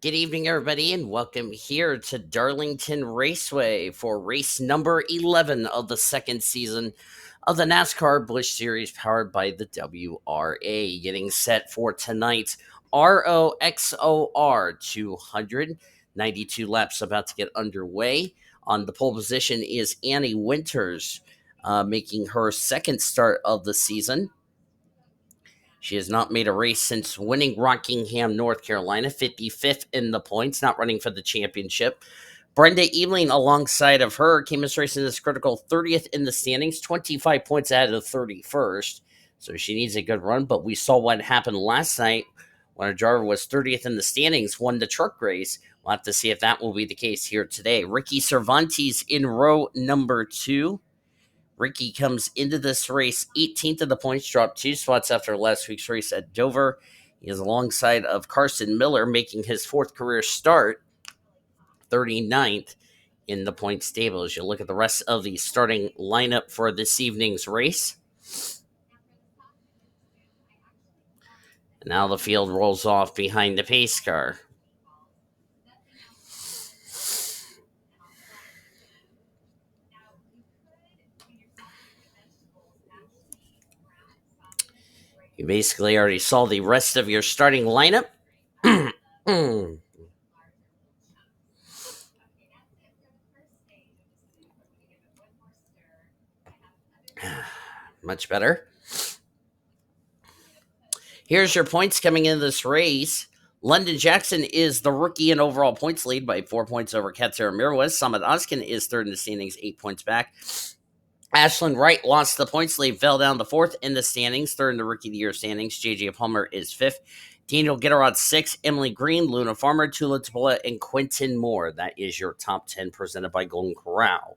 Good evening, everybody, and welcome here to Darlington Raceway for race number 11 of the second season of the NASCAR Busch Series powered by the WRA. Getting set for tonight's ROXOR 292 laps about to get underway. On the pole position is Annie Winters, making her second start of the season. She has not made a race since winning Rockingham, North Carolina, 55th in the points, not running for the championship. Brenda Eveling, alongside of her, came as racing this critical 30th in the standings, 25 points out of the 31st. So she needs a good run, but we saw what happened last night when a driver was 30th in the standings, won the truck race. We'll have to see if that will be the case here today. Ricky Cervantes in row number 2. Ricky comes into this race 18th of the points, dropped 2 spots after last week's race at Dover. He is alongside of Carson Miller, making his fourth career start, 39th in the points table. As you look at the rest of the starting lineup for this evening's race. Now the field rolls off behind the pace car. You basically already saw the rest of your starting lineup. Much better. Here's your points coming into this race. London Jackson is the rookie in overall points lead by 4 points over K Amirmoez. S Ozkan is third in the standings, 8 points back. Ashlyn Wright lost the points lead, fell down to fourth in the standings, third in the Rookie of the Year standings. J Palmer is fifth. Daniel Gitiroyk 6th. Emily Green, Luna Farmer, T Tupola, and Quentin Moore. That is your top 10 presented by Golden Corral.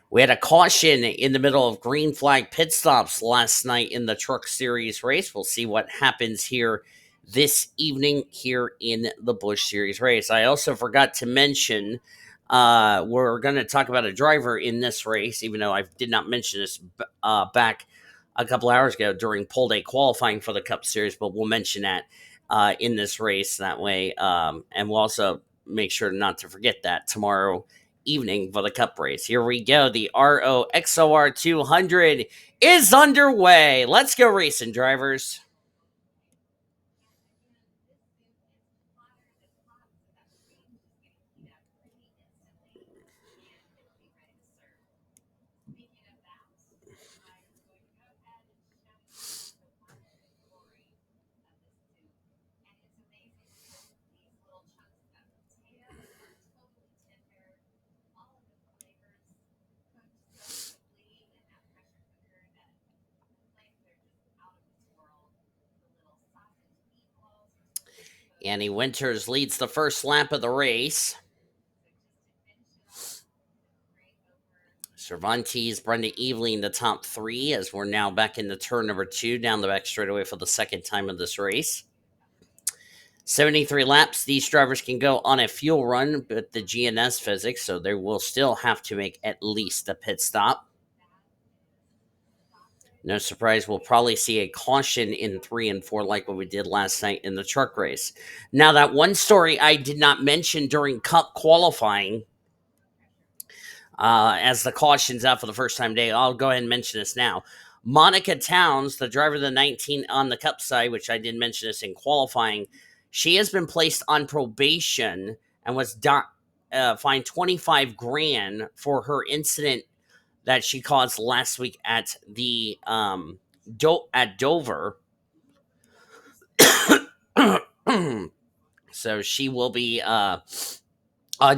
We had a caution in the middle of green flag pit stops last night in the Truck Series race. We'll see what happens here this evening here in the Busch Series race. I also forgot to mention we're going to talk about a driver in this race, even though I did not mention this back a couple hours ago during pole day qualifying for the Cup Series, but we'll mention that in this race that way. And we'll also make sure not to forget that tomorrow evening for the Cup race. Here we go. The ROXOR 200 is underway. Let's go racing, drivers. Annie Winters leads the first lap of the race. Cervantes, Brenda Eveling, the top 3, as we're now back into turn number 2, down the back straightaway for the second time of this race. 73 laps. These drivers can go on a fuel run, but the GNS physics, so they will still have to make at least a pit stop. No surprise, we'll probably see a caution in 3 and 4 like what we did last night in the truck race. Now, that one story I did not mention during Cup qualifying, as the caution's out for the first time today, I'll go ahead and mention this now. Monica Towns, the driver of the 19 on the Cup side, which I did mention this in qualifying, she has been placed on probation and was fined 25 grand for her incident that she caused last week at the at Dover. So she will be on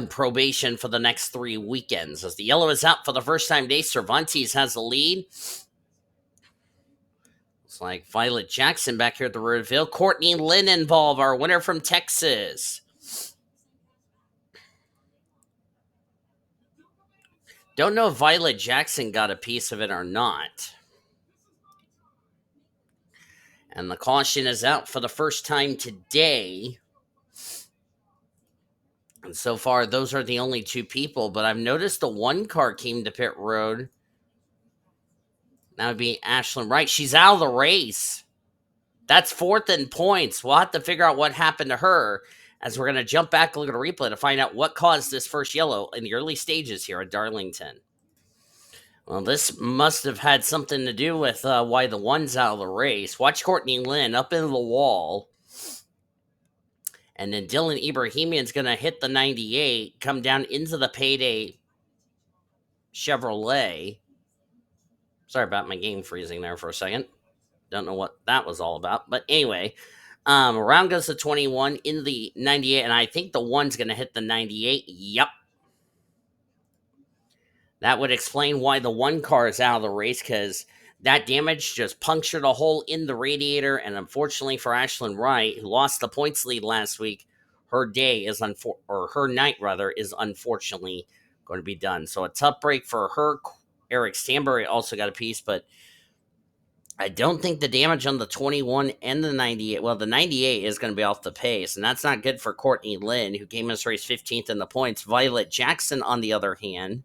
probation for the next 3 weekends. As the yellow is out for the first time today, Cervantes has the lead. It's like Violet Jackson back here at the rear of the field. Courtney Lynn involved, our winner from Texas. Don't know if Violet Jackson got a piece of it or not. And the caution is out for the first time today. And so far, those are the only 2 people. But I've noticed the one car came to pit road. That would be Ashlyn Wright. She's out of the race. That's fourth in points. We'll have to figure out what happened to her as we're going to jump back and look at a replay to find out what caused this first yellow in the early stages here at Darlington. Well, this must have had something to do with why the one's out of the race. Watch Courtney Lynn up into the wall. And then D Ebrahimian's going to hit the 98, come down into the payday Chevrolet. Sorry about my game freezing there for a second. Don't know what that was all about. But anyway, around goes the 21 in the 98. And I think the one's going to hit the 98. Yep. That would explain why the one car is out of the race, because that damage just punctured a hole in the radiator. And unfortunately for Ashlyn Wright, who lost the points lead last week, her day is her night rather is unfortunately going to be done. So a tough break for her. Eric Stanbury also got a piece, but I don't think the damage on the 21 and the 98. Well, the 98 is going to be off the pace, and that's not good for Courtney Lynn, who came in this race 15th in the points. Violet Jackson, on the other hand,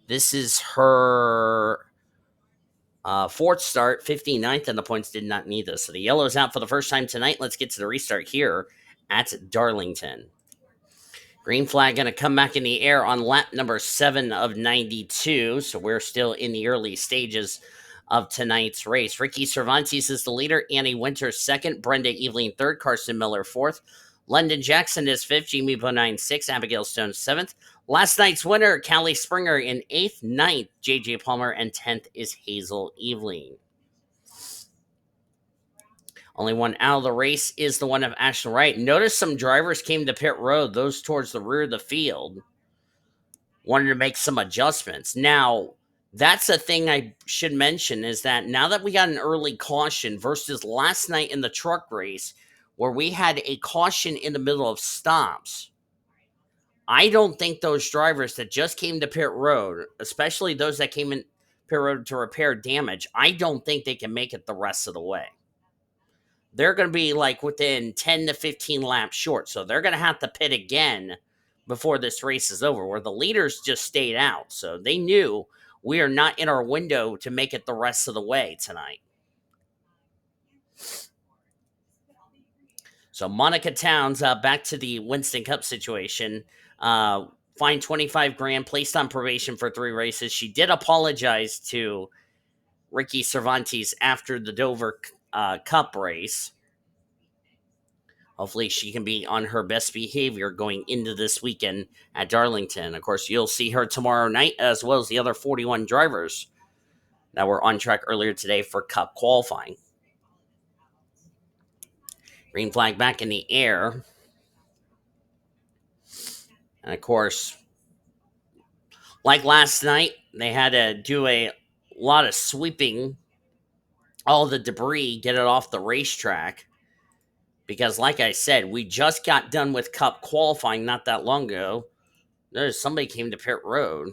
this is her fourth start, 59th in the points, did not need this. So the yellow's out for the first time tonight. Let's get to the restart here at Darlington. Green flag going to come back in the air on lap number 7 of 92. So we're still in the early stages of tonight's race. Ricky Cervantes is the leader. Annie Winters second. Brenda Eveling third. Carson Miller fourth. London Jackson is fifth. Jamie Bodine sixth. Abigail Stone seventh. Last night's winner, Callie Springer in eighth. Ninth, JJ Palmer. And 10th is Hazel Eveling. Only one out of the race is the one of Ashlyn Wright. Notice some drivers came to pit road, those towards the rear of the field, wanted to make some adjustments. Now, that's a thing I should mention, is that now that we got an early caution versus last night in the truck race where we had a caution in the middle of stops, I don't think those drivers that just came to pit road, especially those that came in pit road to repair damage, I don't think they can make it the rest of the way. They're going to be like within 10 to 15 laps short. So they're going to have to pit again before this race is over, where the leaders just stayed out. So they knew we are not in our window to make it the rest of the way tonight. So Monica Towns, back to the Winston Cup situation, fined 25 grand, placed on probation for 3 races. She did apologize to Ricky Cervantes after the Dover Cup race. Hopefully she can be on her best behavior going into this weekend at Darlington. Of course, you'll see her tomorrow night, as well as the other 41 drivers that were on track earlier today for Cup qualifying. Green flag back in the air. And of course, like last night, they had to do a lot of sweeping all the debris, get it off the racetrack. Because like I said, we just got done with Cup qualifying not that long ago. There's somebody came to pit road.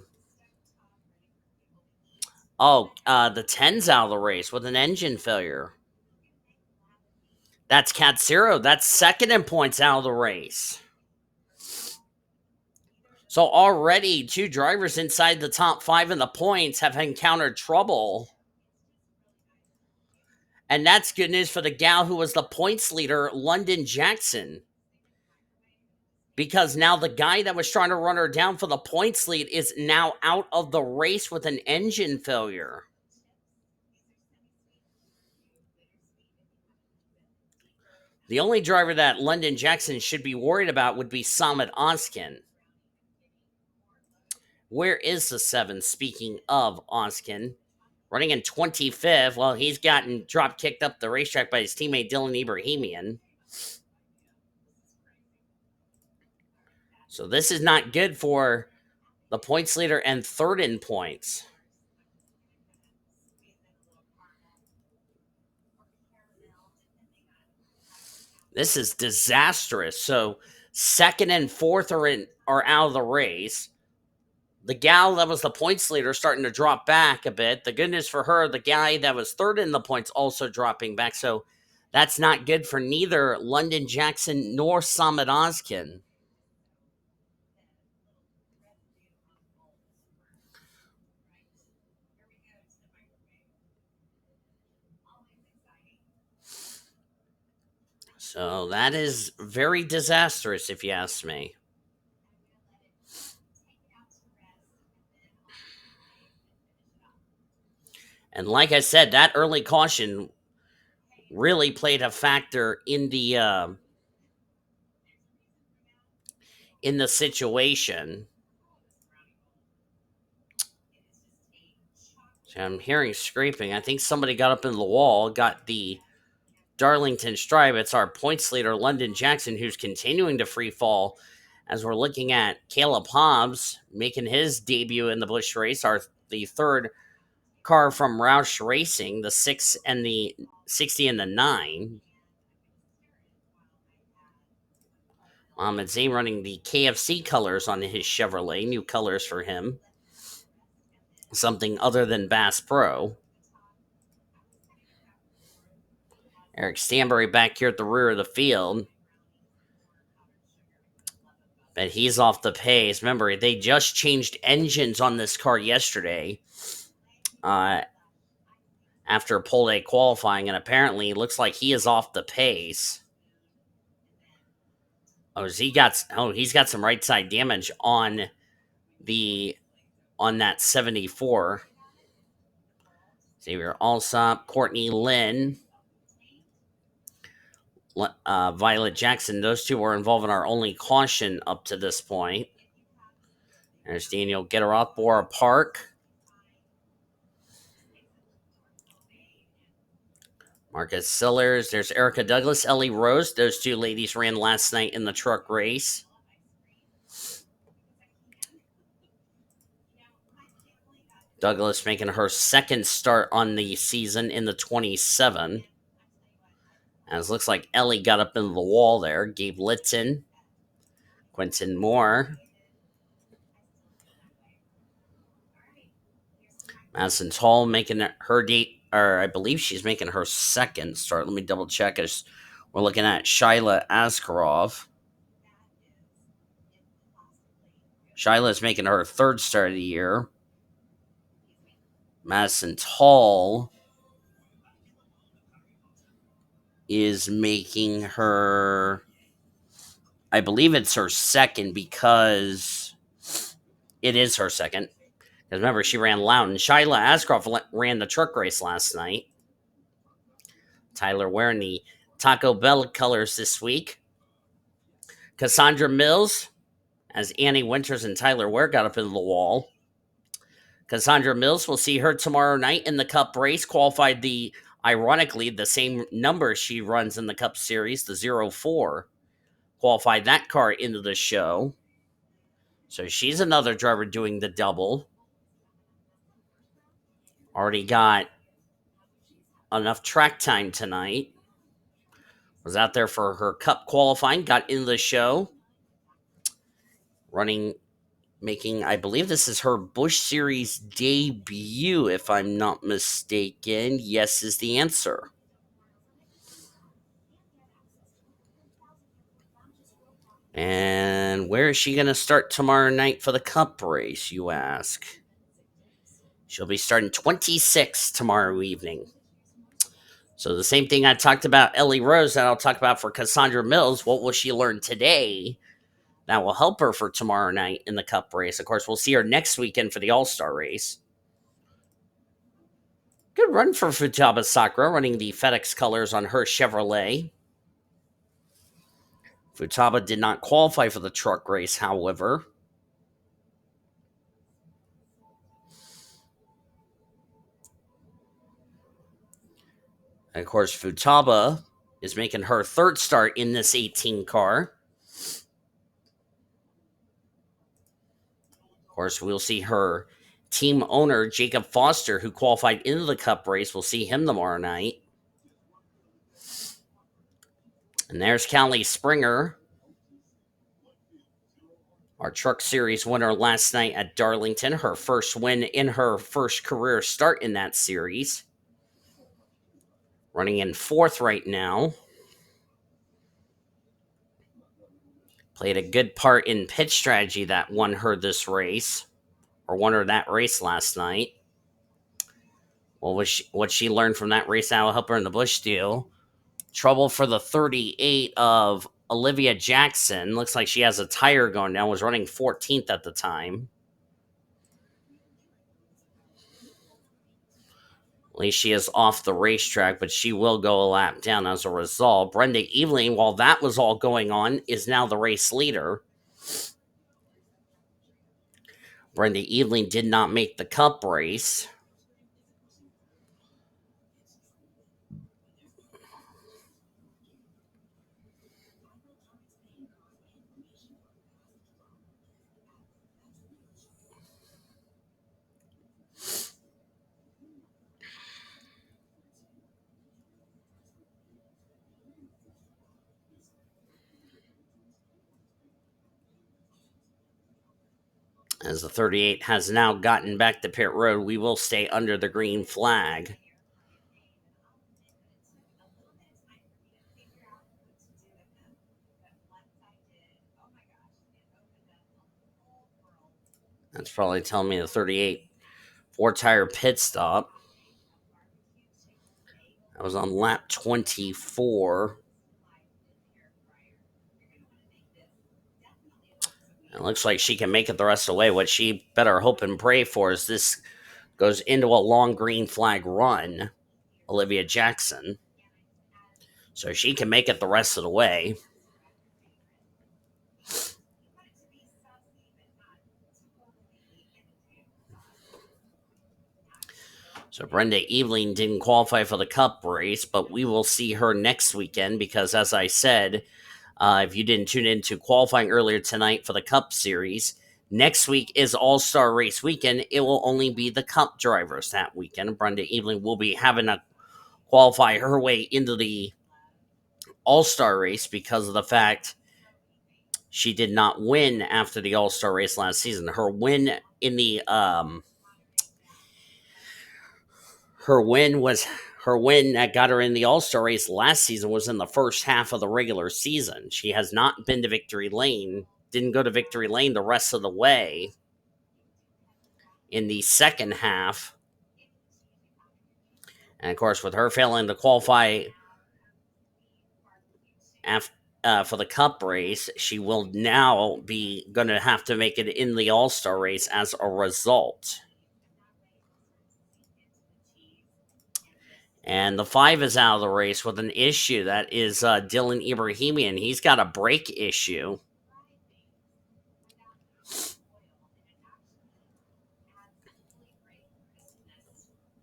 Oh, the 10's out of the race with an engine failure. That's Katsuro. That's second in points out of the race. So already 2 drivers inside the top 5 in the points have encountered trouble. And that's good news for the gal who was the points leader, London Jackson. Because now the guy that was trying to run her down for the points lead is now out of the race with an engine failure. The only driver that London Jackson should be worried about would be Samad Ozkan. Where is the 7? Speaking of Ozkan, running in 25th. Well, he's gotten drop kicked up the racetrack by his teammate D Ebrahimian. So this is not good for the points leader and third in points. This is disastrous. So second and fourth are out of the race. The gal that was the points leader starting to drop back a bit. The good news for her, the guy that was third in the points also dropping back. So that's not good for neither London Jackson nor Samad Ozkan. So that is very disastrous, if you ask me. And like I said, that early caution really played a factor in the situation. So I'm hearing scraping. I think somebody got up in the wall, got the Darlington stripe. It's our points leader, London Jackson, who's continuing to free fall. As we're looking at Caleb Hobbs making his debut in the Busch race, the third car from Roush Racing, the 6 and the 60 and the 9. Mohamed Zain running the KFC colors on his Chevrolet, new colors for him. Something other than Bass Pro. Eric Stanbury back here at the rear of the field. But he's off the pace. Remember, they just changed engines on this car yesterday uh, after pole day qualifying, and apparently it looks like he is off the pace. He's got some right side damage on that 74. Xavier Allsopp, Courtney Lynn, Violet Jackson. Those two were involved in our only caution up to this point. There's Daniel Gitiroyk R Park. Marcus Sillers. There's Erica Douglas, Ellie Rose. Those two ladies ran last night in the truck race. Douglas making her second start on the season in the 27. As looks like Ellie got up into the wall there. Gabe Litton, Quentin Moore. Madison Tall making her date, or I believe she's making her second start. Let me double check. As we're looking at Shyla Askarov. Shyla's making her third start of the year. Madison Tall is making her, I believe it's her second, because it is her second. Because remember, she ran Loudon. Shyla Askarov ran the truck race last night. Tyler wearing the Taco Bell colors this week. Cassandra Mills, as Annie Winters and Tyler Ware got up into the wall. Cassandra Mills, will see her tomorrow night in the Cup race. Qualified ironically, the same number she runs in the Cup Series, the 04. Qualified that car into the show. So she's another driver doing the double. Already got enough track time tonight. Was out there for her Cup qualifying, got into the show. Making, I believe this is her Busch Series debut, if I'm not mistaken. Yes is the answer. And where is she going to start tomorrow night for the Cup race, you ask? She'll be starting 26 tomorrow evening. So the same thing I talked about Ellie Rose that I'll talk about for Cassandra Mills. What will she learn today that will help her for tomorrow night in the Cup race? Of course, we'll see her next weekend for the All-Star race. Good run for Futaba Sakura, running the FedEx colors on her Chevrolet. Futaba did not qualify for the truck race, however. And of course, Futaba is making her third start in this 18 car. Of course, we'll see her team owner, Jacob Foster, who qualified into the Cup race. We'll see him tomorrow night. And there's Callie Springer, our Truck Series winner last night at Darlington. Her first win in her first career start in that series. Running in fourth right now. Played a good part in pitch strategy that won her this race, or won her that race last night. Well, what she learned from that race that will help her in the Busch deal. Trouble for the 38 of Olivia Jackson. Looks like she has a tire going down. Was running 14th at the time. At least she is off the racetrack, but she will go a lap down as a result. Brenda Eveling, while that was all going on, is now the race leader. Brenda Eveling did not make the Cup race. As the 38 has now gotten back to pit road, we will stay under the green flag. That's probably telling me the 38 four-tire pit stop. I was on lap 24. It looks like she can make it the rest of the way. What she better hope and pray for is this goes into a long green flag run, Olivia Jackson. So she can make it the rest of the way. So Brenda Eveling didn't qualify for the Cup race, but we will see her next weekend because, as I said, if you didn't tune in to qualifying earlier tonight for the Cup Series, next week is All-Star Race weekend. It will only be the Cup drivers that weekend. Brenda Eveling will be having to qualify her way into the All-Star Race because of the fact she did not win after the All-Star Race last season. Her win in the her win that got her in the All-Star race last season was in the first half of the regular season. She has not been to victory lane, didn't go to victory lane the rest of the way in the second half. And of course, with her failing to qualify for the Cup race, she will now be going to have to make it in the All-Star race as a result. And the 5 is out of the race with an issue. That is D Ebrahimian. He's got a brake issue.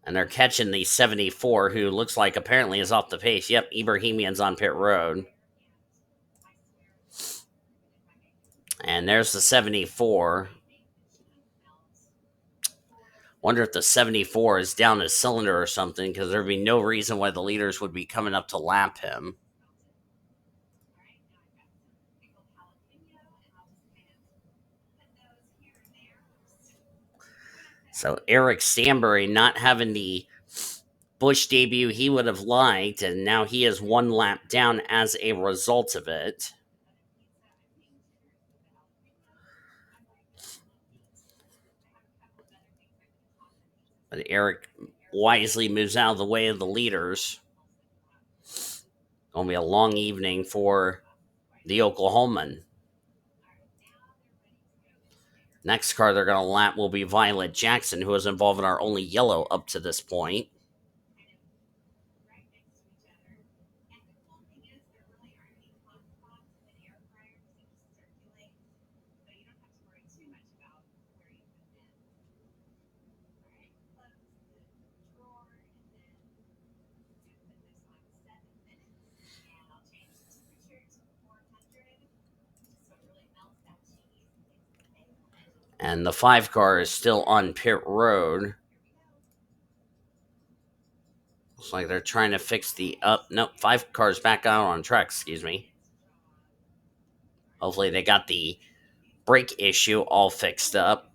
And they're catching the 74, who looks like apparently is off the pace. Yep, Ebrahimian's on pit road. And there's the 74. Wonder if the 74 is down a cylinder or something, because there'd be no reason why the leaders would be coming up to lap him. So Eric Stanbury not having the Busch debut he would have liked, and now he is one lap down as a result of it. But Eric wisely moves out of the way of the leaders. Gonna be a long evening for the Oklahoman. Next car they're going to lap will be Violet Jackson, who was involved in our only yellow up to this point. And the 5 car is still on pit road. Looks like they're trying to fix the up. Nope, 5 cars back out on track, excuse me. Hopefully they got the brake issue all fixed up.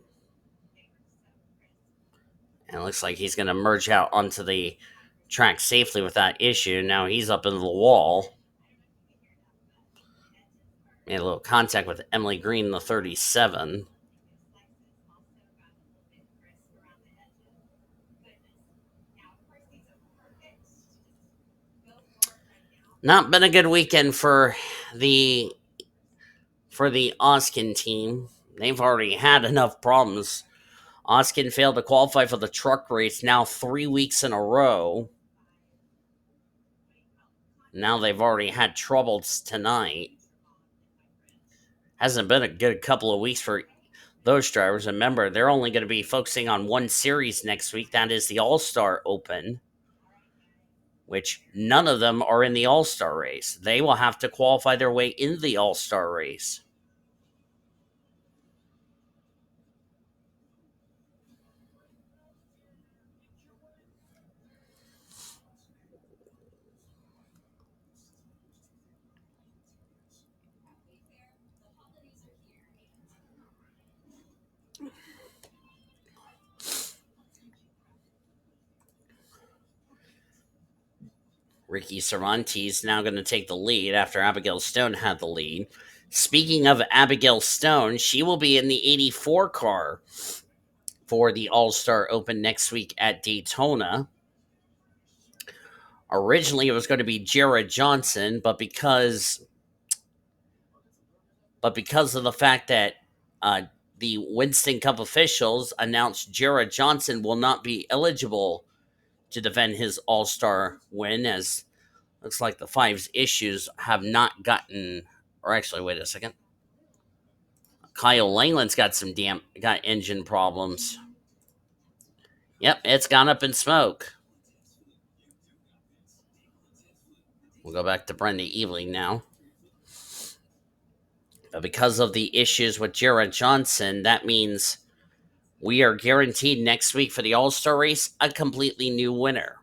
And it looks like he's going to merge out onto the track safely with that issue. Now he's up into the wall. Made a little contact with Emily Green, the 37. Not been a good weekend the the Oskin team. They've already had enough problems. Oskin failed to qualify for the truck race now 3 weeks in a row. Now they've already had troubles tonight. Hasn't been a good couple of weeks for those drivers. Remember, they're only going to be focusing on one series next week. That is the All-Star Open, which none of them are in the All-Star race. They will have to qualify their way in the All-Star race. Ricky Cervantes now going to take the lead after Abigail Stone had the lead. Speaking of Abigail Stone, she will be in the 84 car for the All-Star Open next week at Daytona. Originally, it was going to be Jared Johnson, but because of the fact that uh, the Winston Cup officials announced Jared Johnson will not be eligible to defend his All-Star win, as looks like the Fives issues have not gotten. Or actually, wait a second. Kyle Langland's got engine problems. Yep, it's gone up in smoke. We'll go back to Brenda Eveling now. But because of the issues with Jared Johnson, that means we are guaranteed next week for the All-Star race a completely new winner.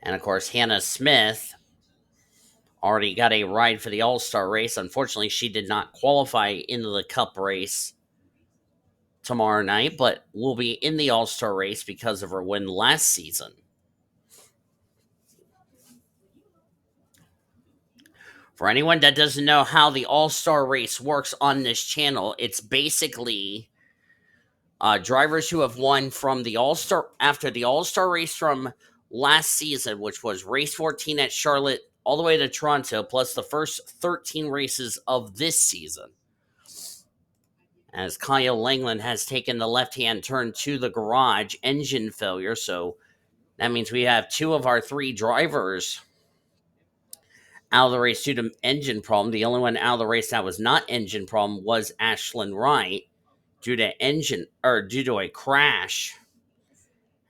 And of course, Hannah Smith already got a ride for the All-Star race. Unfortunately, she did not qualify into the Cup race tomorrow night, but will be in the All-Star race because of her win last season. For anyone that doesn't know how the All-Star race works on this channel, it's basically drivers who have won from the All-Star after the All-Star race from last season, which was race 14 at Charlotte all the way to Toronto, plus the first 13 races of this season. As Kyle Langland has taken the left-hand turn to the garage, engine failure, so that means we have two of our three drivers out of the race due to engine problem. The only one out of the race that was not engine problem was Ashlyn Wright due to a crash,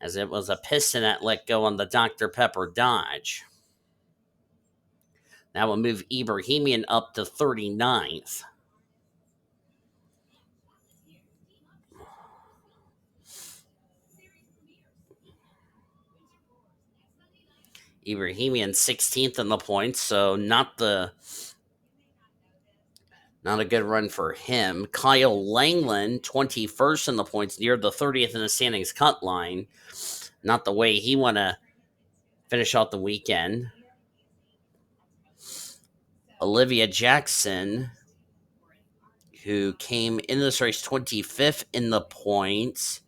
as it was a piston that let go on the Dr. Pepper Dodge. That will move Ebrahimian up to 39th. Ebrahimian 16th in the points, so not a good run for him. Kyle Langland 21st in the points, near the 30th in the standings cut line. Not the way he want to finish out the weekend. Olivia Jackson, who came in this race 25th in the points.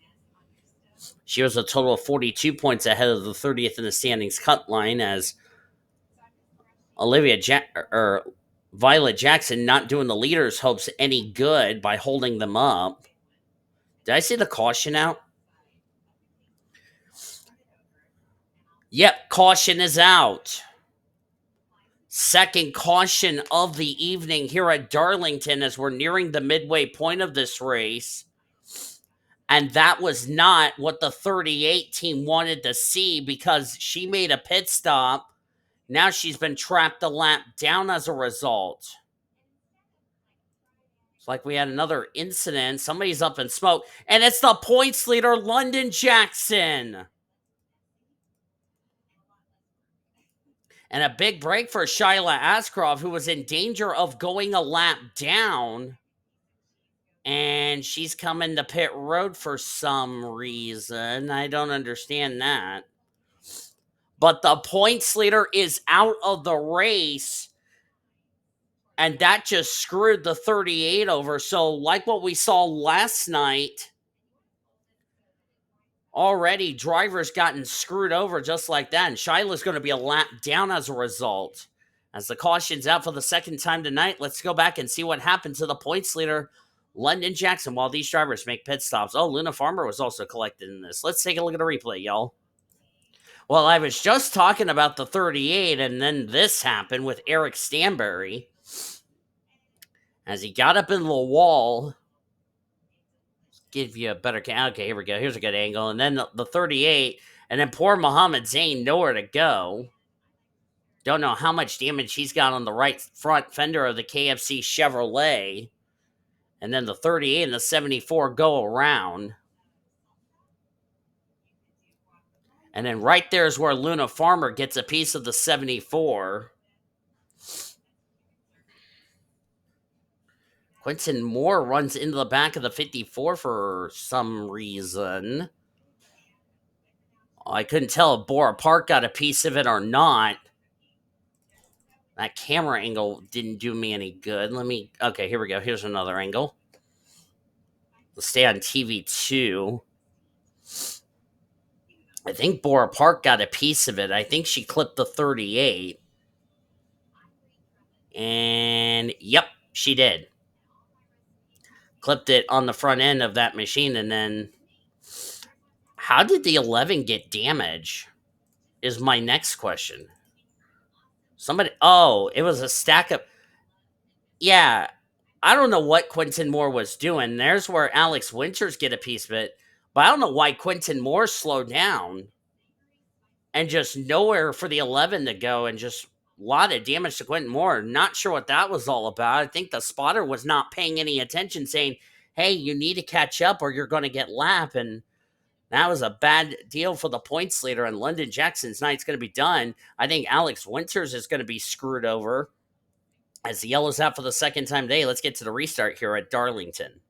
She was a total of 42 points ahead of the 30th in the standings cut line, as Violet Jackson not doing the leaders' hopes any good by holding them up. Did I see the caution out? Yep, caution is out. Second caution of the evening here at Darlington as we're nearing the midway point of this race. And that was not what the 38 team wanted to see, because she made a pit stop. Now she's been trapped a lap down as a result. It's like we had another incident. Somebody's up in smoke. And it's the points leader, London Jackson. And a big break for Shyla Ascroft, who was in danger of going a lap down. And she's coming to pit road for some reason. I don't understand that. But the points leader is out of the race. And that just screwed the 38 over. So, like what we saw last night, Already, drivers gotten screwed over just like that, and Shiloh's going to be a lap down as a result. As the caution's out for the second time tonight, let's go back and see what happened to the points leader, London Jackson, while these drivers make pit stops. Oh, Luna Farmer was also collected in this. Let's take a look at the replay, y'all. Well, I was just talking about the 38, and then this happened with Eric Stanbury. As he got up in the wall, give you a better... Okay, here we go. Here's a good angle. And then the 38, and then poor Muhammad Zain, nowhere to go. Don't know how much damage he's got on the right front fender of the KFC Chevrolet. And then the 38 and the 74 go around. And then right there is where Luna Farmer gets a piece of the 74. Quentin Moore runs into the back of the 54 for some reason. I couldn't tell if Bora Park got a piece of it or not. That camera angle didn't do me any good. Okay, here we go. Here's another angle. Let's stay on TV2. I think Bora Park got a piece of it. I think she clipped the 38. And yep, she did. Clipped it on the front end of that machine. And then how did the 11 get damage is my next question. It was a stack of... Yeah, I don't know what Quentin Moore was doing. There's where Alex Winters get a piece of it. But I don't know why Quentin Moore slowed down and just nowhere for the 11 to go, and just a lot of damage to Quentin Moore. Not sure what that was all about. I think the spotter was not paying any attention, saying, hey, you need to catch up or you're going to get lapped. And that was a bad deal for the points leader, and London Jackson's night's going to be done. I think Alex Winters is going to be screwed over as the yellow's out for the second time today. Let's get to the restart here at Darlington.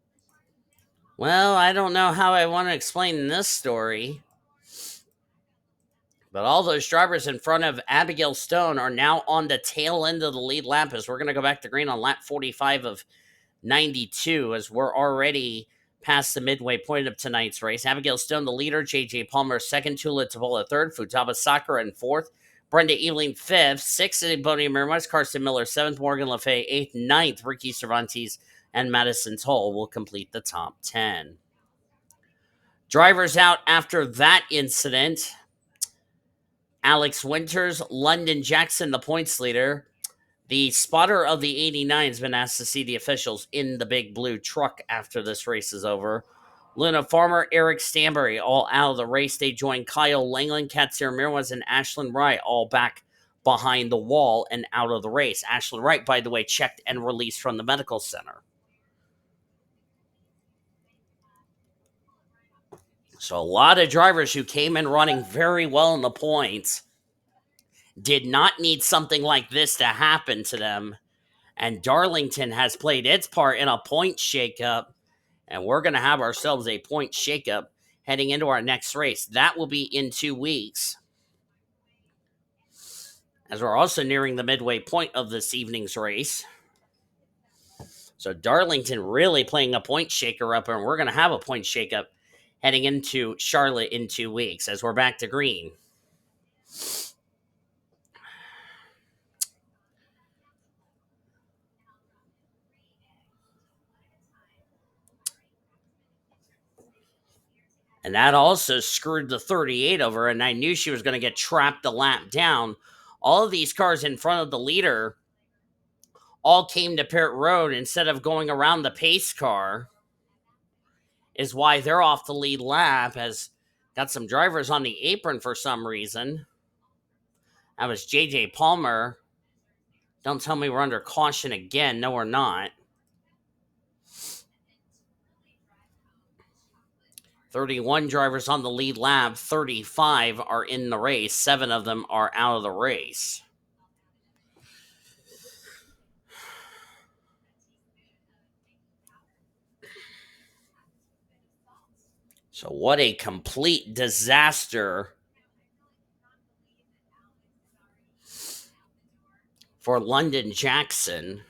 Well, I don't know how I want to explain this story, but all those drivers in front of Abigail Stone are now on the tail end of the lead lap, as we're going to go back to green on lap 45 of 92, as we're already past the midway point of tonight's race. Abigail Stone, the leader. J Palmer, second. T Tupola, third. Futaba Sakura in fourth. Brenda Eveling, fifth. Sixth, J Bodine R. Carson Miller, seventh. Morgan Le Fay, eighth. Ninth, Ricky Cervantes and Madison Toll will complete the top 10. Drivers out after that incident: Alex Winters, London Jackson, the points leader. The spotter of the 89 has been asked to see the officials in the big blue truck after this race is over. Luna Farmer, Eric Stanbury, all out of the race. They join Kyle Langland, K Amirmoez, and Ashlyn Wright, all back behind the wall and out of the race. Ashlyn Wright, by the way, checked and released from the medical center. So a lot of drivers who came in running very well in the points did not need something like this to happen to them. And Darlington has played its part in a point shakeup. And we're going to have ourselves a point shakeup heading into our next race. That will be in 2 weeks, as we're also nearing the midway point of this evening's race. So Darlington really playing a point shaker up, and we're going to have a point shakeup heading into Charlotte in 2 weeks, as we're back to green. And that also screwed the 38 over, and I knew she was going to get trapped a lap down. All of these cars in front of the leader all came to pit road instead of going around the pace car, is why they're off the lead lap. Has got some drivers on the apron for some reason. That was J Palmer. Don't tell me we're under caution again. No, we're not. 31 drivers on the lead lap. 35 are in the race. 7 of them are out of the race. So what a complete disaster for London Jackson.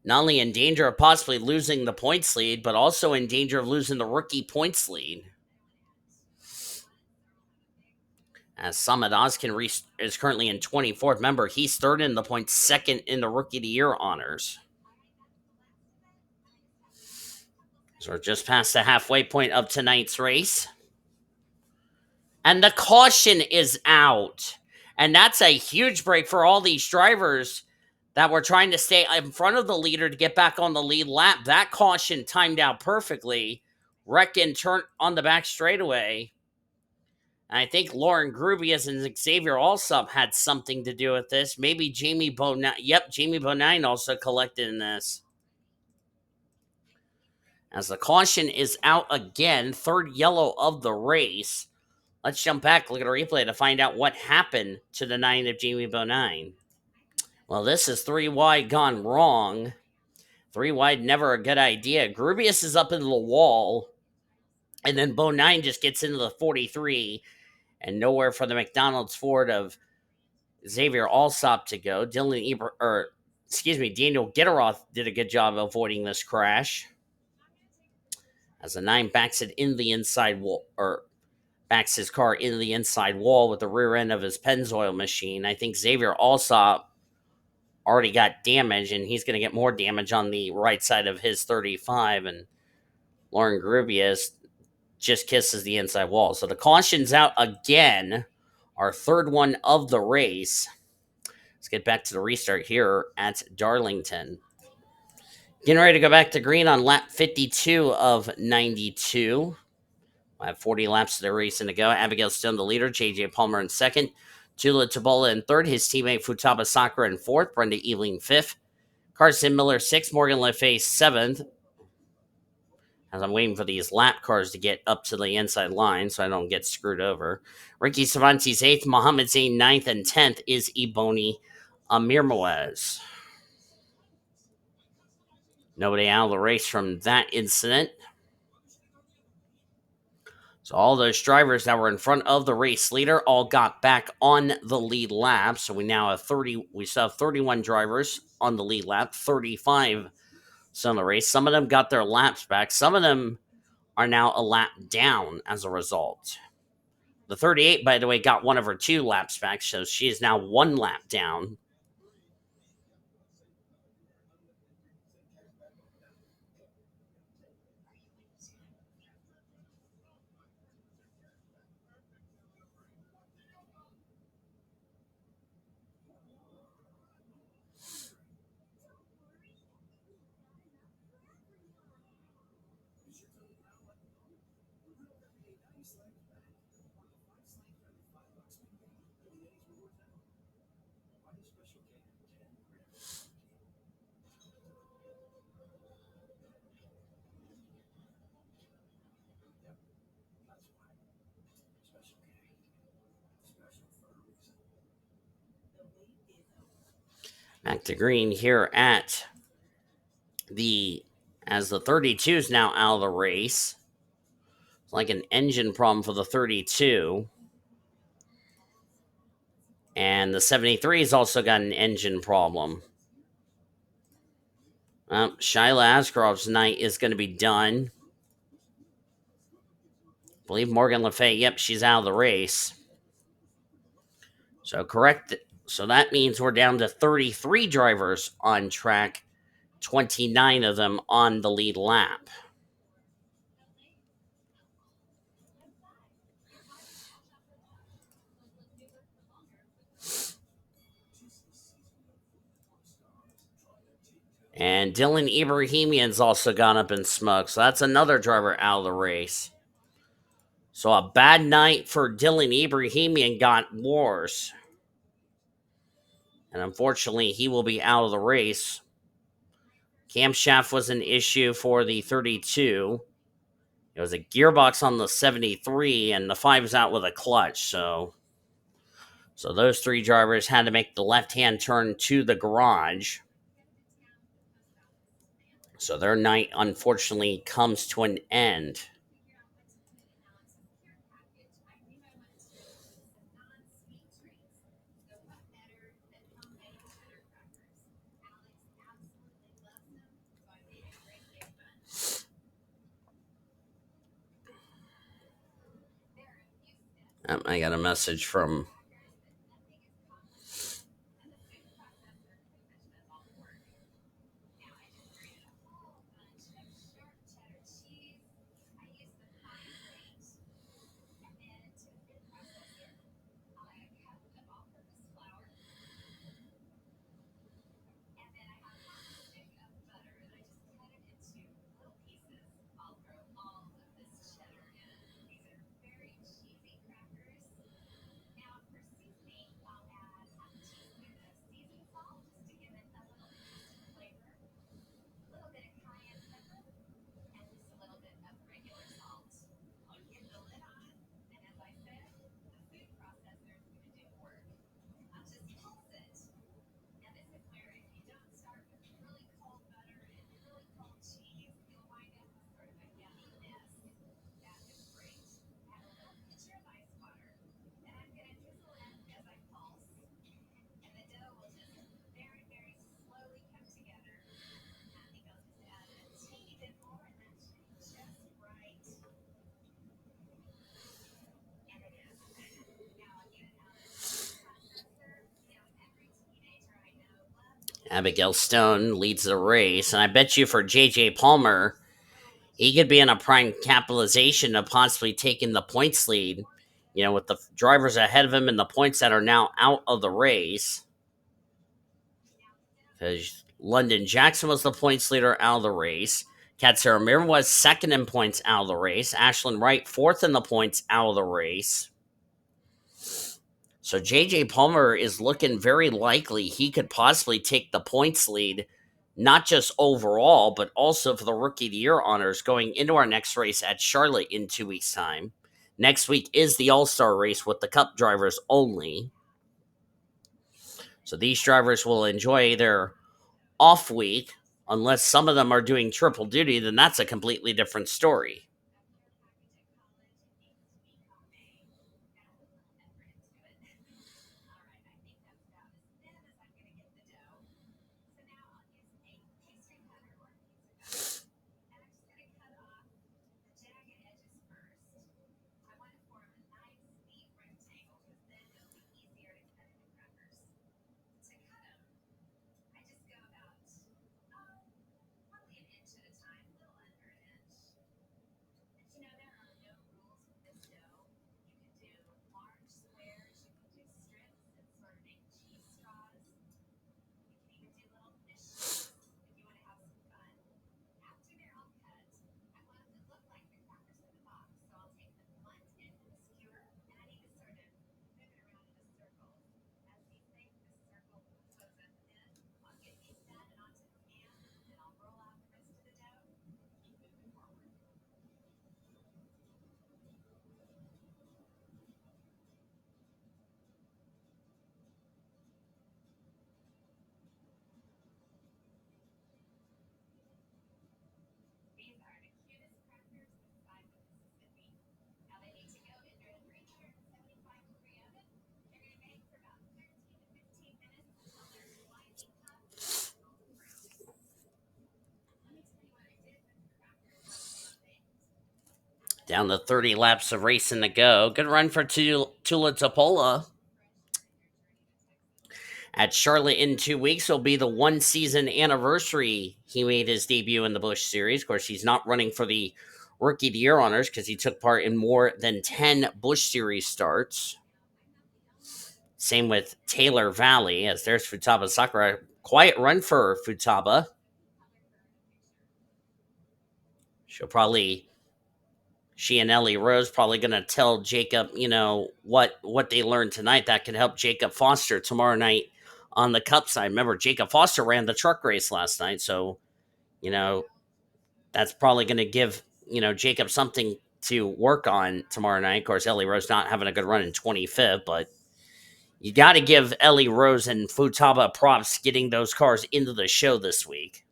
not only in danger of possibly losing the points lead, but also in danger of losing the rookie points lead. As Samad Ozkan is currently in 24th. Remember, he's third in the points, second in the Rookie of the Year honors. So we're just past the halfway point of tonight's race. And the caution is out. And that's a huge break for all these drivers that were trying to stay in front of the leader to get back on the lead lap. That caution timed out perfectly. Wreck and turn on the back straightaway. And I think Lauren Grubius and Xavier Allsopp had something to do with this. Maybe Jamie Bodine. Yep, Jamie Bodine also collected in this. As the caution is out again, third yellow of the race. Let's jump back, look at a replay to find out what happened to the 9 of Jamie Bodine. Well, this is 3 wide gone wrong. 3 wide, never a good idea. Grubius is up into the wall. And then Bodine just gets into the 43. And nowhere for the McDonald's Ford of Xavier Allsopp to go. Daniel Gitiroyk did a good job avoiding this crash. As the 9 backs it in the inside wall, or backs his car into the inside wall with the rear end of his Pennzoil machine. I think Xavier Allsopp already got damage, and he's going to get more damage on the right side of his 35. And Lauren Grubius just kisses the inside wall. So the caution's out again. Our third one of the race. Let's get back to the restart here at Darlington. Getting ready to go back to green on lap 52 of 92. I have 40 laps of the racing to go. Abigail still the leader. J Palmer in second. T Tupola in third. His teammate Futaba Sakura in fourth. Brenda Eveling fifth. Carson Miller sixth. Morgan Le Fay seventh. As I'm waiting for these lap cars to get up to the inside line so I don't get screwed over. Ricky Cervantes eighth. Mohammed Zain ninth. And 10th is K Amirmoez. Nobody out of the race from that incident. So all those drivers that were in front of the race leader all got back on the lead lap. So we now have 30. We still have 31 drivers on the lead lap. 35 on the race. Some of them got their laps back. Some of them are now a lap down as a result. The 38, by the way, got one of her 2 laps back, so she is now 1 lap down. Back to green here at as the 32 is now out of the race. It's like an engine problem for the 32. And the 73 has also got an engine problem. Shyla Ascroft's night is going to be done. I believe Morgan Le Fay, yep, she's out of the race. So correct. So that means we're down to 33 drivers on track, 29 of them on the lead lap. And D Ebrahimian's also gone up in smoke, so that's another driver out of the race. So a bad night for Dylan Ebrahimian got worse. And unfortunately, he will be out of the race. Camshaft was an issue for the 32. It was a gearbox on the 73, and the 5 is out with a clutch. So those 3 drivers had to make the left-hand turn to the garage. So their night, unfortunately, comes to an end. I got a message from. Abigail Stone leads the race, and I bet you for JJ Palmer, he could be in a prime capitalization of possibly taking the points lead, with the drivers ahead of him and the points that are now out of the race. Because London Jackson was the points leader out of the race. K Amirmoez was second in points out of the race. Ashlyn Wright fourth in the points out of the race. So JJ Palmer is looking very likely he could possibly take the points lead, not just overall, but also for the Rookie of the Year honors going into our next race at Charlotte in 2 weeks' time. Next week is the All-Star race with the Cup drivers only. So these drivers will enjoy their off week. Unless some of them are doing triple duty, then that's a completely different story. Down to 30 laps of racing to go. Good run for T Tupola. At Charlotte in 2 weeks will be the 1 season anniversary he made his debut in the Busch Series. Of course, he's not running for the Rookie of the Year honors because he took part in more than 10 Busch Series starts. Same with Taylor Valley, as there's Futaba Sakura. Quiet run for Futaba. She and Ellie Rose probably going to tell Jacob, what they learned tonight that could help Jacob Foster tomorrow night on the Cup side. Remember, Jacob Foster ran the truck race last night, so you know that's probably going to give Jacob something to work on tomorrow night. Of course, Ellie Rose not having a good run in 25th, but you got to give Ellie Rose and Futaba props getting those cars into the show this week.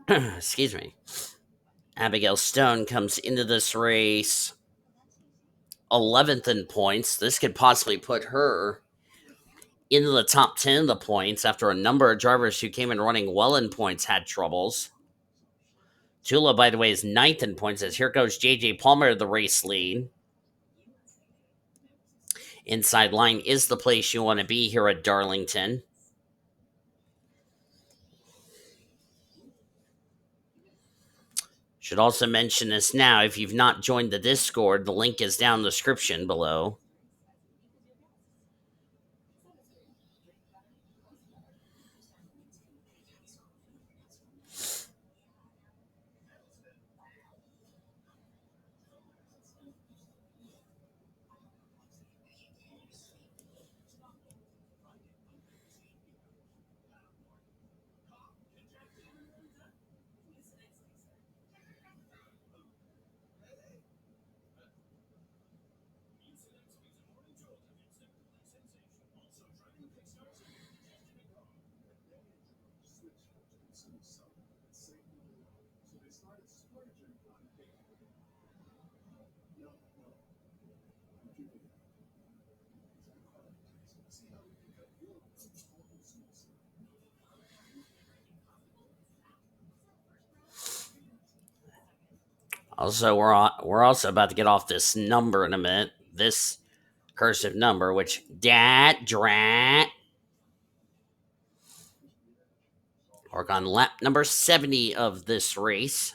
Excuse me. Abigail Stone comes into this race 11th in points. This could possibly put her into the top 10 of the points after a number of drivers who came in running well in points had troubles. Tula, by the way, is ninth in points as here goes J.J. Palmer, the race lead. Inside line is the place you want to be here at Darlington. Should also mention this now. If you've not joined the Discord, the link is down in the description below. Also, we're also about to get off this number in a minute. This cursive number, which dat drat. We're on lap number 70 of this race.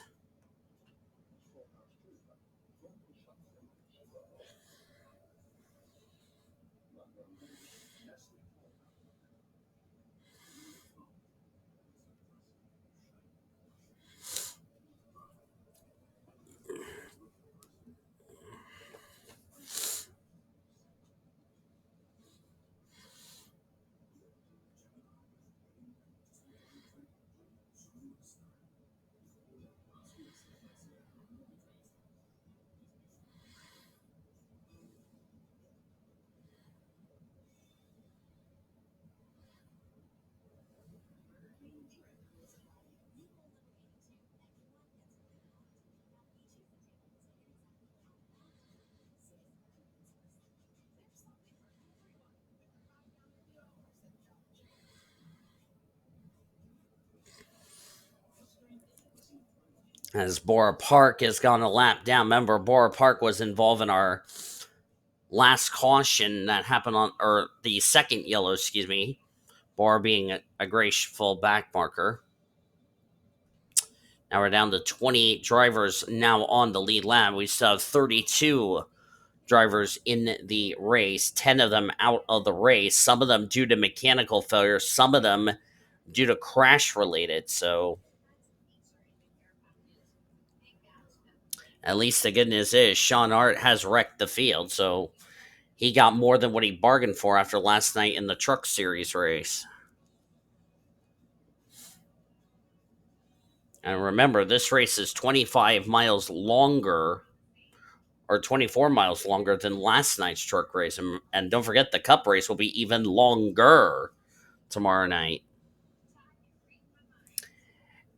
As Bora Park has gone a lap down. Remember, Bora Park was involved in our last caution that happened on, or the second yellow, excuse me. Bora being a graceful back marker. Now we're down to 28 drivers now on the lead lap. We still have 32 drivers in the race, 10 of them out of the race, some of them due to mechanical failure, some of them due to crash related. So at least the good news is Sean Hart has wrecked the field, so he got more than what he bargained for after last night in the Truck Series race. And remember, this race is 25 miles longer, or 24 miles longer than last night's truck race. And don't forget, the Cup race will be even longer tomorrow night.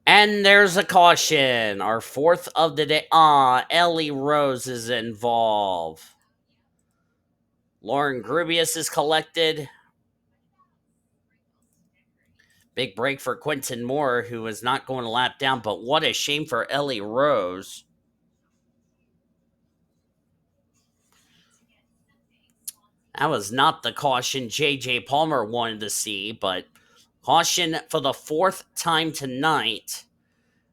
And there's a caution. Our fourth of the day. Ellie Rose is involved. Lauren Grubius is collected. Big break for Quentin Moore, who is not going to lap down, but what a shame for Ellie Rose. That was not the caution J.J. Palmer wanted to see, but caution for the fourth time tonight.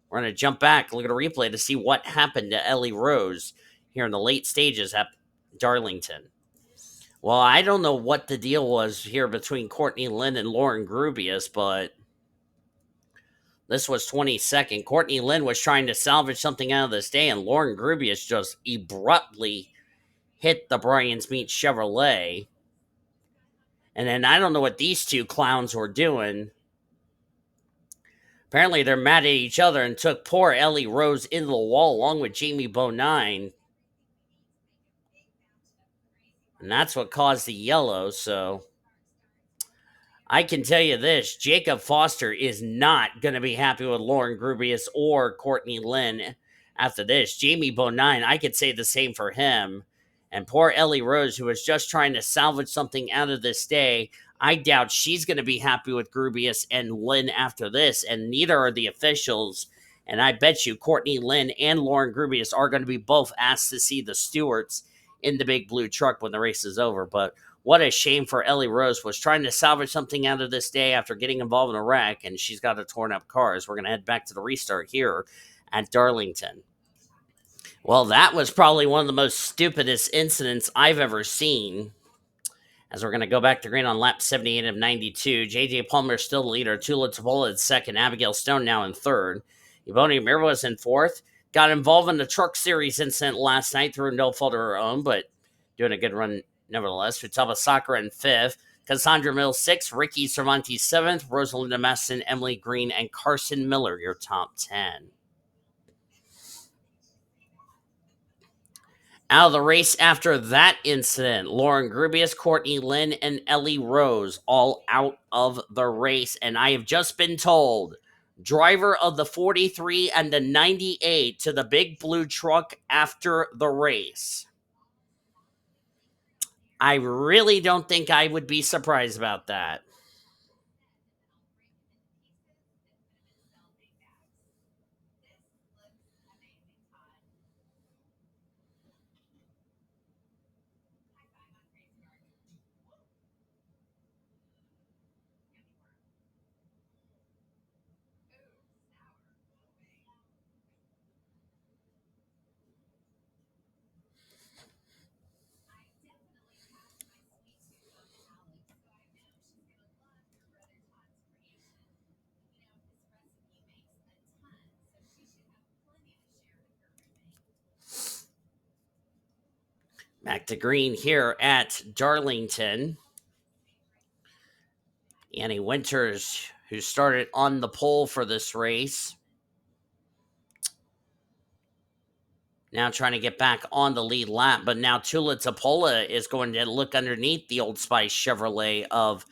We're going to jump back, look at a replay to see what happened to Ellie Rose here in the late stages at Darlington. Well, I don't know what the deal was here between Courtney Lynn and Lauren Grubius, but this was 22nd. Courtney Lynn was trying to salvage something out of this day, and Lauren Grubius just abruptly hit the Bryans Meat Chevrolet. And then I don't know what these two clowns were doing. Apparently, they're mad at each other and took poor Ellie Rose into the wall along with Jamie Bodine. And that's what caused the yellow, so I can tell you this, Jacob Foster is not going to be happy with Lauren Grubius or Courtney Lynn after this. Jamie Bonine, I could say the same for him. And poor Ellie Rose, who was just trying to salvage something out of this day, I doubt she's going to be happy with Grubius and Lynn after this, and neither are the officials. And I bet you Courtney Lynn and Lauren Grubius are going to be both asked to see the stewards in the big blue truck when the race is over. But what a shame for Ellie Rose, was trying to salvage something out of this day after getting involved in a wreck, and she's got a torn up car. As we're going to head back to the restart here at Darlington. Well, that was probably one of the most stupidest incidents I've ever seen. As we're going to go back to green on lap 78 of 92. J.J. Palmer still the leader. T Tupola in second. Abigail Stone now in third. Yvonne Mir was in fourth. Got involved in the Truck Series incident last night through no fault of her own, but doing a good run nevertheless. Futaba Sakura in fifth. Cassandra Mills sixth. Ricky Cervantes seventh. Rosalinda Masson, Emily Green, and Carson Miller, your top 10. Out of the race after that incident, Lauren Grubius, Courtney Lynn, and Ellie Rose all out of the race. And I have just been told, driver of the 43 and the 98 to the big blue truck after the race. I really don't think I would be surprised about that. Back to green here at Darlington. Annie Winters, who started on the pole for this race, now trying to get back on the lead lap. But now Tula Tupola is going to look underneath the Old Spice Chevrolet of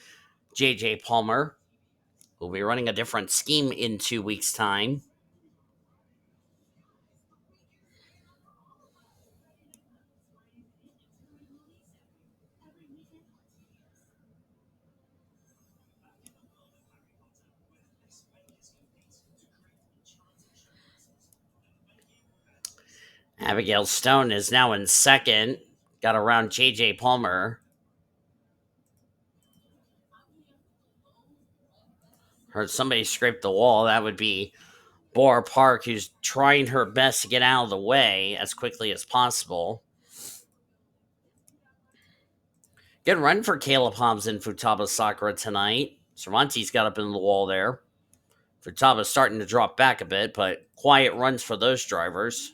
J.J. Palmer. We'll be running a different scheme in 2 weeks' time. Abigail Stone is now in second. Got around J.J. Palmer. Heard somebody scrape the wall. That would be Bora Park, who's trying her best to get out of the way as quickly as possible. Good run for Caleb Hobbs and Futaba Sakura tonight. Cervantes got up in the wall there. Futaba starting to drop back a bit, but quiet runs for those drivers.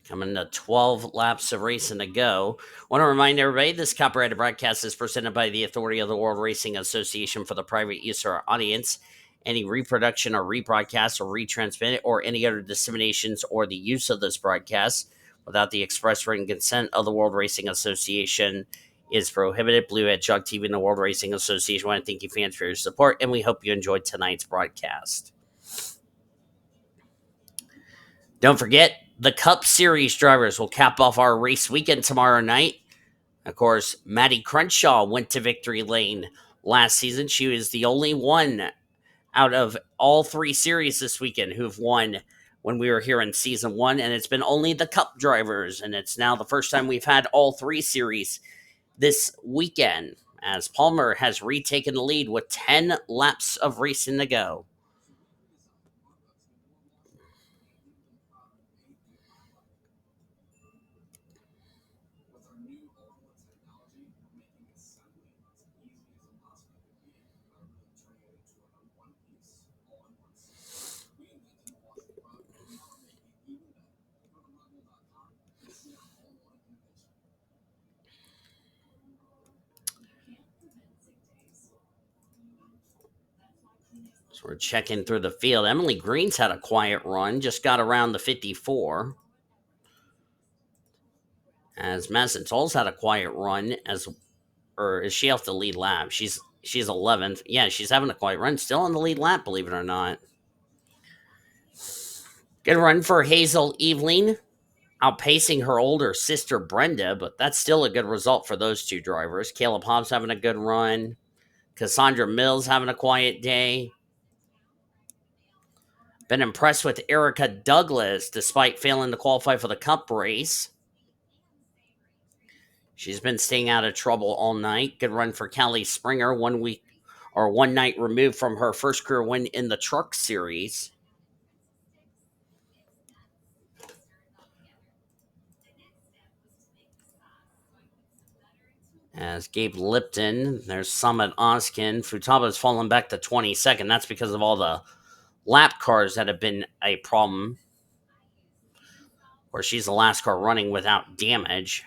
Coming to 12 laps of racing to go. Want to remind everybody this copyrighted broadcast is presented by the authority of the World Racing Association for the private use of our audience. Any reproduction or rebroadcast or retransmit or any other disseminations or the use of this broadcast without the express written consent of the World Racing Association is prohibited. Bluehead Jug TV and the World Racing Association want to thank you fans for your support, and we hope you enjoyed tonight's broadcast. Don't forget, the Cup Series drivers will cap off our race weekend tomorrow night. Of course, Maddie Crenshaw went to victory lane last season. She was the only one out of all 3 series this weekend who've won when we were here in season 1, and it's been only the Cup drivers, and it's now the first time we've had all 3 series this weekend, as Palmer has retaken the lead with 10 laps of racing to go. So we're checking through the field. Emily Green's had a quiet run, just got around the 54. As Madison Toll's had a quiet run, or is she off the lead lap? She's 11th. Yeah, she's having a quiet run, still on the lead lap, believe it or not. Good run for Hazel Eveling, outpacing her older sister Brenda, but that's still a good result for those two drivers. Caleb Hobbs having a good run. Cassandra Mills having a quiet day. Been impressed with Erica Douglas despite failing to qualify for the Cup race. She's been staying out of trouble all night. Good run for Callie Springer, 1 night removed from her first career win in the Truck Series. As Gabe Lipton, there's Summit Oskin. Futaba's fallen back to 22nd. That's because of all the lap cars that have been a problem. Or she's the last car running without damage.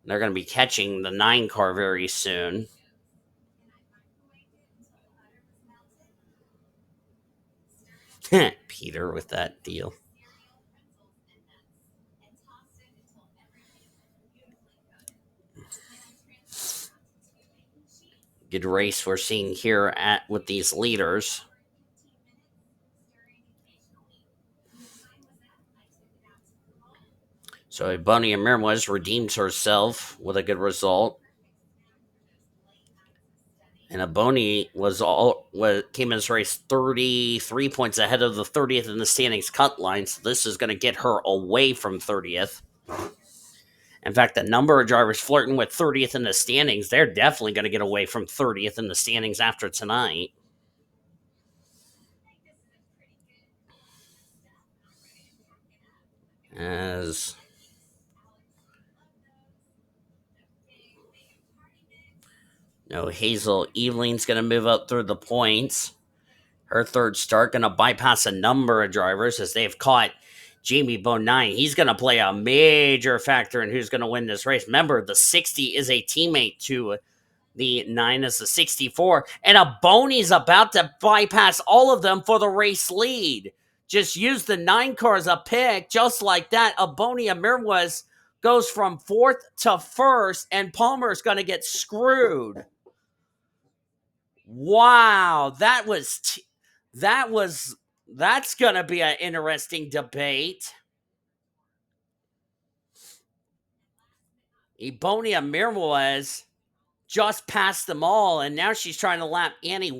They're going to be catching the 9 car very soon. Peter with that deal. Good race we're seeing here with these leaders. So K Amirmoez redeems herself with a good result. And Aboni came in this race 33 points ahead of the 30th in the standings cut line. So this is going to get her away from 30th. In fact, the number of drivers flirting with 30th in the standings, they're definitely going to get away from 30th in the standings after tonight. As no, Hazel Evelyn's going to move up through the points. Her third start going to bypass a number of drivers as they've caught Jamie Bodine. He's going to play a major factor in who's going to win this race. Remember, the 60 is a teammate to the 9 is the 64. And Aboni's about to bypass all of them for the race lead. Just use the 9 car as a pick. Just like that, Aboni Amirmoez goes from 4th to 1st, and Palmer's going to get screwed. Wow, that's going to be an interesting debate. Aboni Amirmoez just passed them all, and now she's trying to lap Annie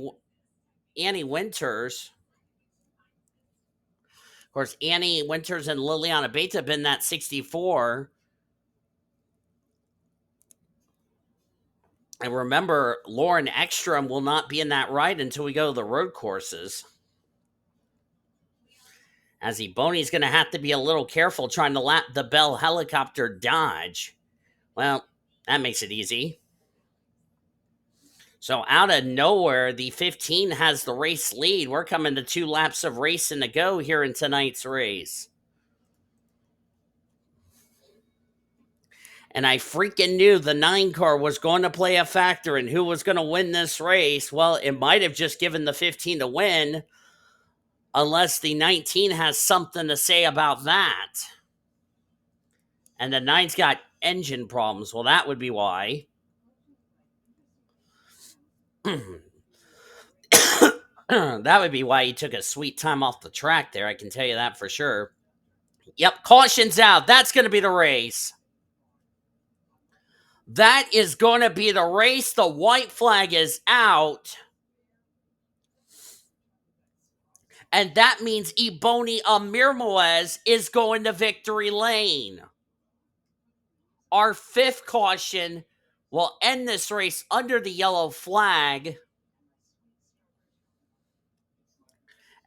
Winters. Of course, Annie Winters and Liliana Bates have been that 64. And remember, Lauren Ekstrom will not be in that ride until we go to the road courses. As Eboni's going to have to be a little careful trying to lap the Bell Helicopter Dodge. Well, that makes it easy. So out of nowhere, the 15 has the race lead. We're coming to 2 laps of racing to go here in tonight's race. And I freaking knew the 9 car was going to play a factor in who was going to win this race. Well, it might have just given the 15 to win, unless the 19 has something to say about that. And the 9's got engine problems. Well, that would be why. That would be why he took a sweet time off the track there. I can tell you that for sure. Yep, caution's out. That's going to be the race. That is going to be the race. The white flag is out. And that means Aboni Amirmoez is going to victory lane. Our 5th caution will end this race under the yellow flag.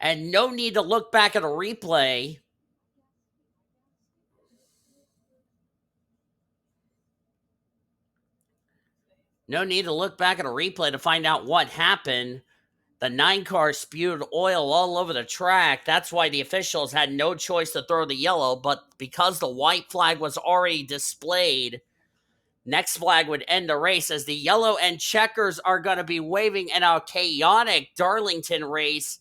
And no need to look back at a replay. No need to look back at a replay to find out what happened. The 9 car spewed oil all over the track. That's why the officials had no choice to throw the yellow. But because the white flag was already displayed, Next flag would end the race as the yellow and checkers are going to be waving in a chaotic Darlington race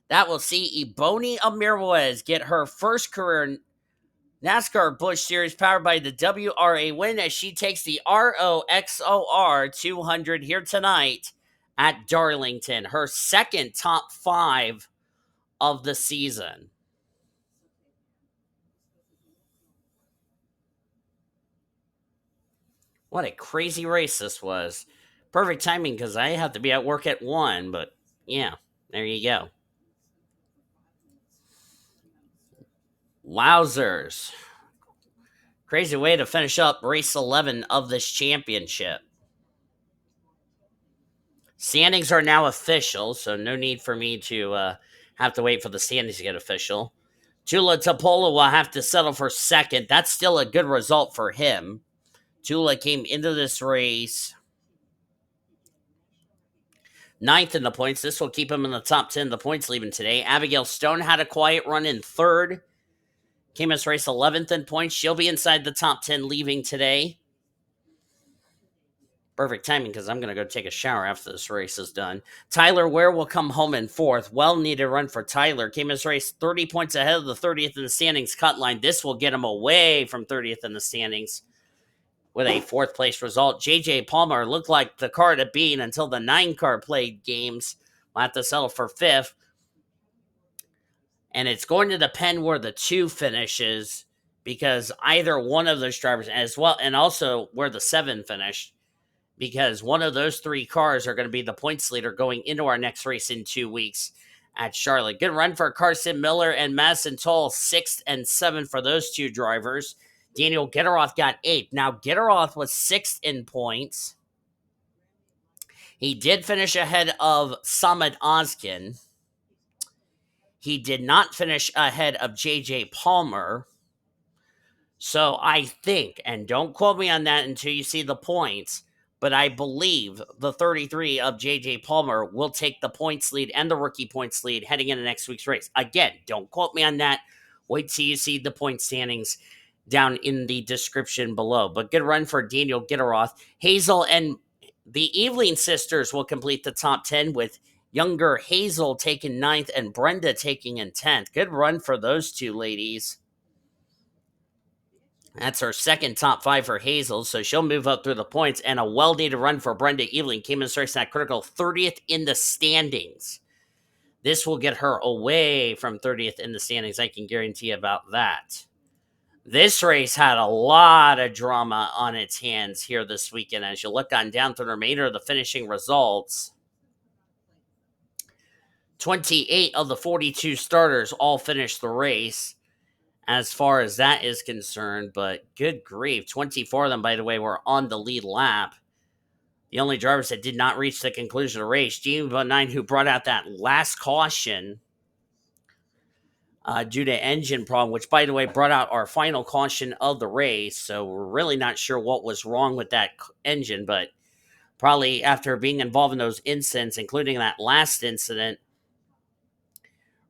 that will see K Amirmoez get her first career NASCAR Busch Series powered by the WRA win as she takes the ROXOR 200 here tonight at Darlington, her second top 5 of the season. What a crazy race this was. Perfect timing because I have to be at work at 1, but yeah, there you go. Wowzers. Crazy way to finish up race 11 of this championship. Standings are now official, so no need for me to have to wait for the standings to get official. T Tupola will have to settle for second. That's still a good result for him. Tula came into this race ninth in the points. This will keep him in the top 10 the points leaving today. Abigail Stone had a quiet run in third. Came as race 11th in points. She'll be inside the top 10 leaving today. Perfect timing because I'm going to go take a shower after this race is done. Tyler Ware will come home in fourth. Well-needed run for Tyler. Came as race 30 points ahead of the 30th in the standings cut line. This will get him away from 30th in the standings with a fourth place result. J Palmer looked like the car to beat until the 9 car played games. We'll have to settle for fifth. And it's going to depend where the 2 finishes because either one of those drivers, as well, and also where the 7 finished, because one of those 3 cars are going to be the points leader going into our next race in 2 weeks at Charlotte. Good run for Carson Miller and Madison Toll, 6th and 7th for those 2 drivers. Daniel Gitiroyk got 8th. Now, Gitiroyk was 6th in points. He did finish ahead of S Ozkan. He did not finish ahead of J Palmer. So I think, and don't quote me on that until you see the points, but I believe the 33 of J Palmer will take the points lead and the rookie points lead heading into next week's race. Again, don't quote me on that. Wait till you see the point standings down in the description below. But good run for Daniel Gitiroyk. Hazel and the Eveling sisters will complete the top 10 with younger Hazel taking 9th and Brenda taking in 10th. Good run for those 2 ladies. That's her second top 5 for Hazel, so she'll move up through the points. And a well-needed run for Brenda Eveling came in race that critical 30th in the standings. This will get her away from 30th in the standings. I can guarantee about that. This race had a lot of drama on its hands here this weekend. As you look on down through the remainder of the finishing results, 28 of the 42 starters all finished the race as far as that is concerned, but good grief, 24 of them, by the way, were on the lead lap. The only drivers that did not reach the conclusion of the race, J Bodine, who brought out that last caution due to engine problem, which, by the way, brought out our final caution of the race, so we're really not sure what was wrong with that engine, but probably after being involved in those incidents, including that last incident,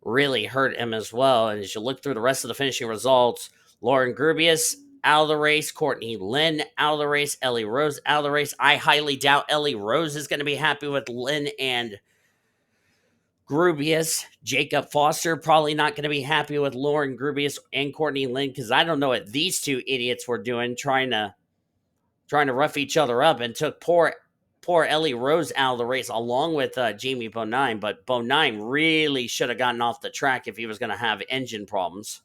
really hurt him as well. And as you look through the rest of the finishing results, Lauren Grubius out of the race, Courtney Lynn out of the race, Ellie Rose out of the race. I highly doubt Ellie Rose is going to be happy with Lynn and Grubius. Jacob Foster probably not going to be happy with Lauren Grubius and Courtney Lynn because I don't know what these 2 idiots were doing trying to rough each other up and took poor Ellie Rose out of the race along with J Bodine, but Bodine really should have gotten off the track if he was going to have engine problems.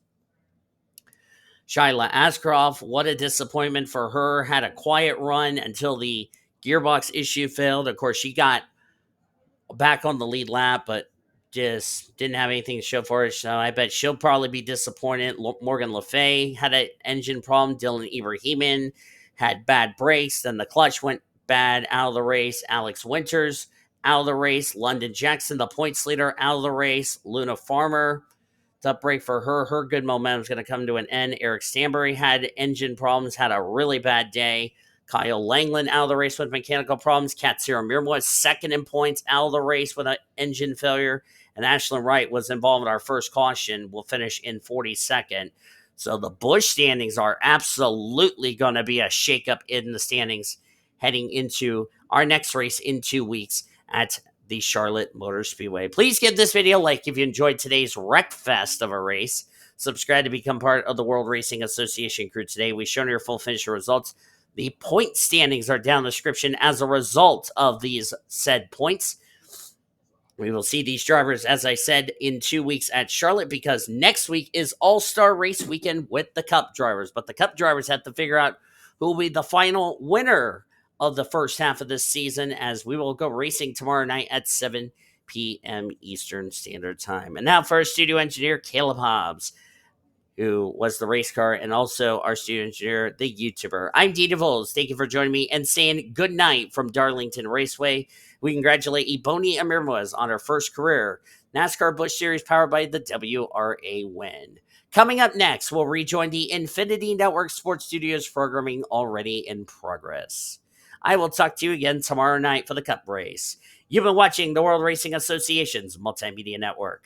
Shyla Ashcroft, what a disappointment for her. Had a quiet run until the gearbox issue failed. Of course, she got back on the lead lap, but just didn't have anything to show for it. So I bet she'll probably be disappointed. Morgan Le Fay had an engine problem. Dylan Ebrahimian had bad brakes. Then the clutch went bad out of the race. Alex Winters out of the race. London Jackson, the points leader, out of the race. Luna Farmer, tough break for her. Her good momentum is going to come to an end. Eric Stanbury had engine problems, had a really bad day. Kyle Langland out of the race with mechanical problems. K Amirmoez, second in points, out of the race with an engine failure. And Ashlyn Wright was involved in our first caution. Will finish in 42nd. So the Busch standings are absolutely going to be a shakeup in the standings heading into our next race in 2 weeks at the Charlotte Motor Speedway. Please give this video a like if you enjoyed today's wreck fest of a race. Subscribe to become part of the World Racing Association crew today. We've shown your full finisher results. The point standings are down in the description as a result of these said points. We will see these drivers, as I said, in 2 weeks at Charlotte, because next week is All-Star Race Weekend with the Cup drivers. But the Cup drivers have to figure out who will be the final winner of the first half of this season, as we will go racing tomorrow night at 7 p.m. Eastern Standard Time. And now for our studio engineer, Caleb Hobbs, who was the race car, and also our studio engineer, the YouTuber. I'm D DeVols. Thank you for joining me and saying good night from Darlington Raceway. We congratulate K Amirmoez on her first career NASCAR Busch Series powered by the WRA win. Coming up next, we'll rejoin the Infinity Network Sports Studios programming already in progress. I will talk to you again tomorrow night for the Cup race. You've been watching the World Racing Association's Multimedia Network.